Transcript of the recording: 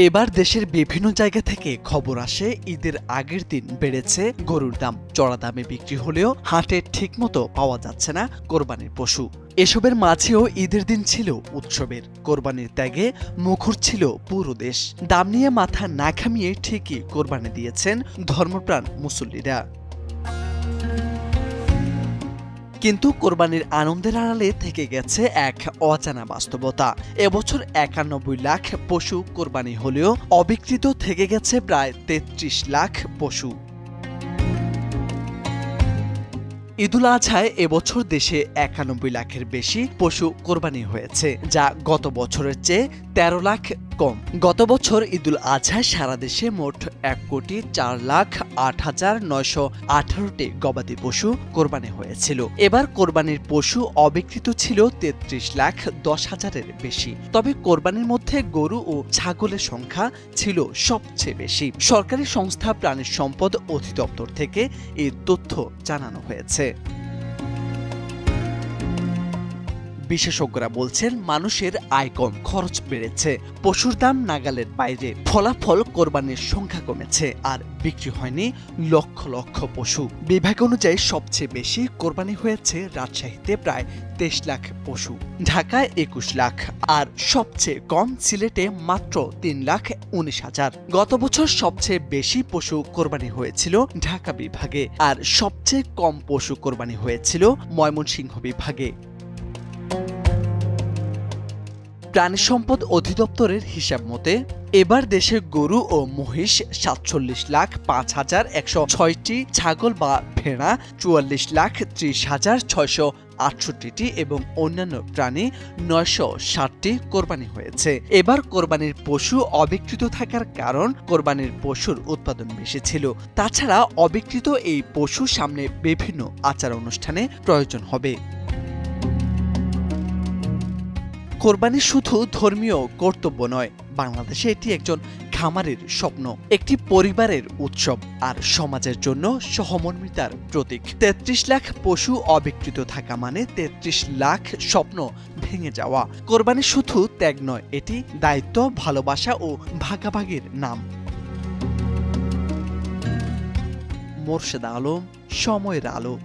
এবার দেশের বিভিন্ন জায়গা থেকে খবর আসে ঈদের আগের দিন বেড়েছে গরুর দাম। চড়া দামে বিক্রি হলেও হাটে ঠিকমতো পাওয়া যাচ্ছে না কোরবানির পশু। এসবের মাঝেও ঈদের দিন ছিল উৎসবের। কোরবানির ত্যাগে মুখর ছিল পুরো দেশ। দাম নিয়ে মাথা না ঘামিয়ে ঠিকই কোরবানি দিয়েছেন ধর্মপ্রাণ মুসল্লিরা। কিন্তু কোরবানির আনন্দের আড়ালে থেকে গেছে এক অজানা বাস্তবতা। এবছর ৯১ লাখ পশু কোরবানি হলেও অবিক্রিত থেকে গেছে প্রায় ৩৩ লাখ পশু। ঈদুল আজহায় এবছর দেশে ৯১ লাখের বেশি পশু কোরবানি হয়েছে, যা গত বছরের চেয়ে ১৩ লাখ কম। গত বছর ঈদুল আজহায় সারা দেশে মোট ১,৮,৮,৯১৮টি গবাদি পশু কোরবানি হয়েছিল। এবার কোরবানির পশু অবিক্রিত ছিল ৩৩,১০,০০০-এর বেশি। তবে কোরবানির মধ্যে গরু ও ছাগলের সংখ্যা ছিল সবচেয়ে বেশি। সরকারি সংস্থা প্রাণী সম্পদ অধিদপ্তর থেকে এই তথ্য জানানো হয়েছে। বিশেষজ্ঞরা বলছেন, মানুষের আয় কম, খরচ বেড়েছে, পশুর দাম নাগালের বাইরে। ফলাফল কোরবানির সংখ্যা কমেছে আর বিক্রি হয়নি লক্ষ লক্ষ পশু। বিভাগ অনুযায়ী সবচেয়ে বেশি কোরবানি হয়েছে রাজশাহীতে প্রায় ২৩ লাখ পশু, ঢাকায় ২১ লাখ আর সবচেয়ে কম সিলেটে মাত্র ৩,১৯,০০০। গত বছর সবচেয়ে বেশি পশু কোরবানি হয়েছিল ঢাকা বিভাগে আর সবচেয়ে কম পশু কোরবানি হয়েছিল ময়মনসিংহ বিভাগে। প্রাণী সম্পদ অধিদপ্তরের হিসাব মতে এবার দেশে গরু ও মহিষ ৪৭,০৫,১০৬টি, ছাগল বা ভেড়া ৪৪,৩০,৬৬৮টি এবং অন্যান্য প্রাণী ৯৬০টি কোরবানি হয়েছে। এবার কোরবানির পশু অবিক্রিত থাকার কারণ কোরবানির পশুর উৎপাদন বেশি ছিল। তাছাড়া অবিক্রিত এই পশু সামনে বিভিন্ন আচার অনুষ্ঠানে প্রয়োজন হবে। কোরবানি শুধু ধর্মীয় কর্তব্য নয়, বাংলাদেশে এটি একজন খামারের স্বপ্ন, একটি পরিবারের উৎসব আর সমাজের জন্য সহমর্মিতার প্রতীক। ৩৩ লাখ পশু অবিক্রিত থাকা মানে ৩৩ লাখ স্বপ্ন ভেঙে যাওয়া। কোরবানি শুধু ত্যাগ নয়, এটি দায়িত্ব, ভালোবাসা ও ভাগাভাগির নাম। মোর্শেদা আলম, সময়ের আলো।